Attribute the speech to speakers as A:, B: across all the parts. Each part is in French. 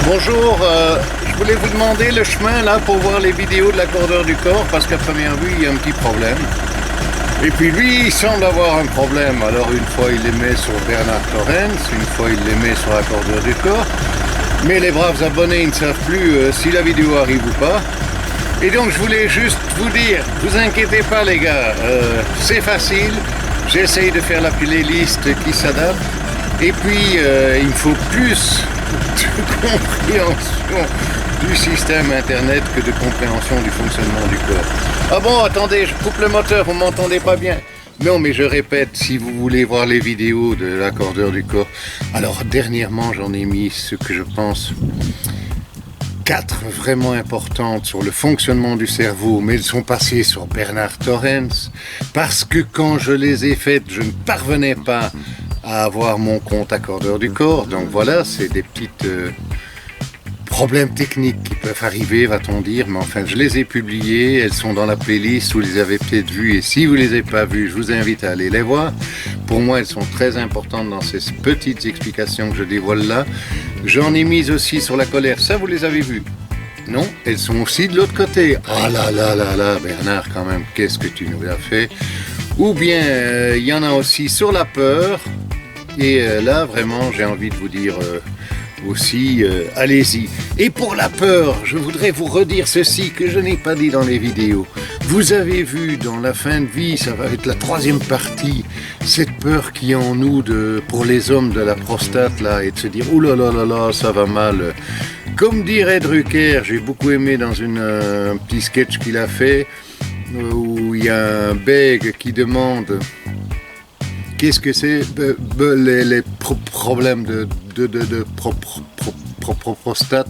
A: Bonjour, je voulais vous demander le chemin là pour voir les vidéos de l'accordeur du corps parce qu'à première vue il y a un petit problème. Et puis lui il semble avoir un problème, alors une fois il les met sur Bernard Torrens, une fois il les met sur l'accordeur du corps. Mais les braves abonnés ils ne savent plus si la vidéo arrive ou pas. Et donc je voulais juste vous dire, vous inquiétez pas les gars, c'est facile, j'essaye de faire la playlist qui s'adapte. Et puis il me faut plus de compréhension du système internet que de compréhension du fonctionnement du corps. Ah bon, attendez, je coupe le moteur, vous m'entendez pas bien? Non, mais je répète, si vous voulez voir les vidéos de l'accordeur du corps, alors dernièrement j'en ai mis ce que je pense 4 vraiment importantes sur le fonctionnement du cerveau, mais elles sont passées sur Bernard Torrens, parce que quand je les ai faites, je ne parvenais pas à avoir mon compte accordeur du corps. Donc voilà, c'est des petites problèmes techniques qui peuvent arriver, va-t-on dire, mais enfin je les ai publiées, elles sont dans la playlist, vous les avez peut-être vues, et si vous les avez pas vues, je vous invite à aller les voir. Pour moi, elles sont très importantes dans ces petites explications que je dévoile là. J'en ai mis aussi sur la colère, ça vous les avez vues? Non, elles sont aussi de l'autre côté. Ah là là là là, Bernard, quand même, qu'est-ce que tu nous as fait? Ou bien, il y en a aussi sur la peur, et là, vraiment, j'ai envie de vous dire aussi, allez-y. Et pour la peur, je voudrais vous redire ceci que je n'ai pas dit dans les vidéos. Vous avez vu dans la fin de vie, ça va être la 3e partie, cette peur qui est en nous pour les hommes de la prostate, là, et de se dire, oh là là là là, ça va mal. Comme dirait Drucker, j'ai beaucoup aimé dans un petit sketch qu'il a fait, où il y a un bègue qui demande qu'est-ce que c'est les problèmes de prostate,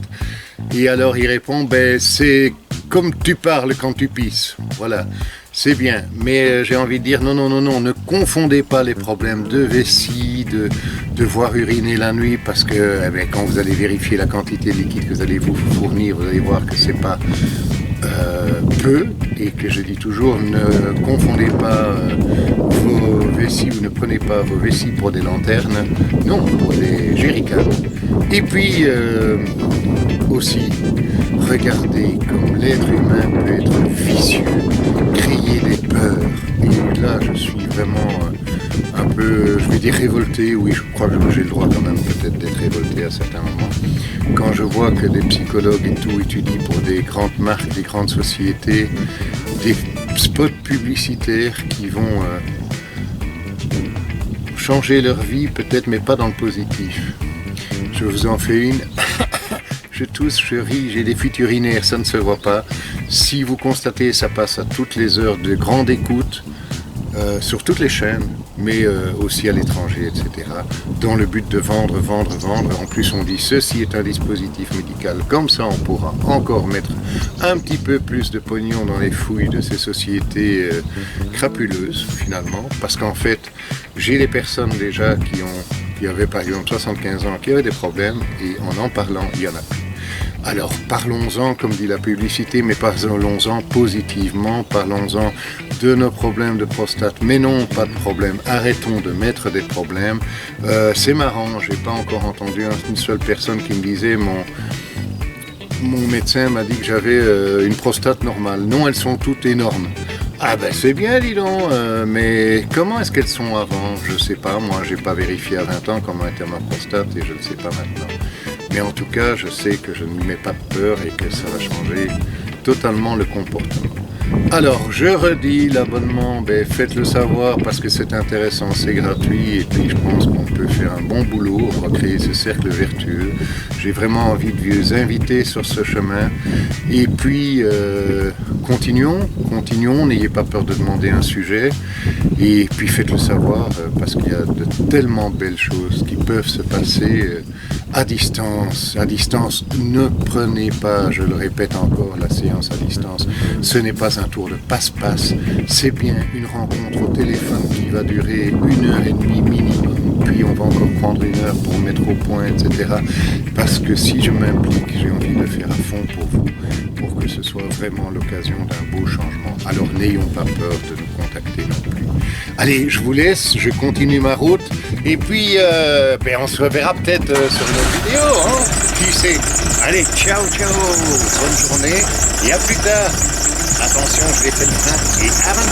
A: et alors il répond ben c'est comme tu parles quand tu pisses. Voilà, c'est bien, mais j'ai envie de dire non, ne confondez pas les problèmes de vessie, de voir uriner la nuit, parce que quand vous allez vérifier la quantité de liquide que vous allez vous fournir, vous allez voir que c'est pas peu, et que je dis toujours, ne confondez pas vos vessies, ou ne prenez pas vos vessies pour des lanternes, non, pour des jerrycans. Et puis aussi, regardez comme l'être humain peut être vicieux, créer des peurs. Et là, je suis vraiment un peu, je vais dire révolté, oui, je crois que j'ai le droit quand même peut-être d'être révolté à certains moments, quand je vois que des psychologues et tout étudient pour des grandes marques, des grandes sociétés, des spots publicitaires qui vont changer leur vie peut-être, mais pas dans le positif. Je vous en fais une. Je tousse, je ris, j'ai des fuites urinaires, ça ne se voit pas. Si vous constatez, ça passe à toutes les heures de grande écoute, sur toutes les chaînes, mais aussi à l'étranger, etc. Dans le but de vendre. En plus, on dit ceci est un dispositif médical. Comme ça, on pourra encore mettre un petit peu plus de pognon dans les fouilles de ces sociétés crapuleuses, finalement. Parce qu'en fait, j'ai des personnes déjà qui avaient par exemple 75 ans, qui avaient des problèmes, et en parlant, il y en a plus. Alors parlons-en, comme dit la publicité, mais parlons-en positivement, parlons-en de nos problèmes de prostate, mais non, pas de problème, arrêtons de mettre des problèmes. C'est marrant, j'ai pas encore entendu une seule personne qui me disait mon médecin m'a dit que j'avais une prostate normale. Non, elles sont toutes énormes. Ah ben c'est bien, dis donc, mais comment est-ce qu'elles sont avant? Je sais pas, moi j'ai pas vérifié à 20 ans comment était ma prostate, et je ne sais pas maintenant. Mais en tout cas, je sais que je ne mets pas de peur et que ça va changer totalement le comportement. Alors, je redis l'abonnement, faites-le savoir parce que c'est intéressant, c'est gratuit, et puis je pense qu'on peut faire un bon boulot, on va créer ce cercle vertueux. J'ai vraiment envie de vous inviter sur ce chemin. Et puis, continuons, n'ayez pas peur de demander un sujet, et puis faites-le savoir parce qu'il y a de tellement belles choses qui peuvent se passer à distance. À distance, ne prenez pas, je le répète encore, la séance à distance. Ce n'est pas un tour de passe-passe, c'est bien une rencontre au téléphone qui va durer 1h30 minimum, puis on va encore prendre 1 heure pour mettre au point, etc. Parce que si je m'implique, j'ai envie de le faire à fond pour vous, pour que ce soit vraiment l'occasion d'un beau changement. Alors n'ayons pas peur de nous contacter non plus. Allez, je vous laisse, je continue ma route, Et puis, on se reverra peut-être sur une autre vidéo, hein. Qui sait? Allez, ciao, ciao, bonne journée, et à plus tard. Attention, je vais faire le train et avant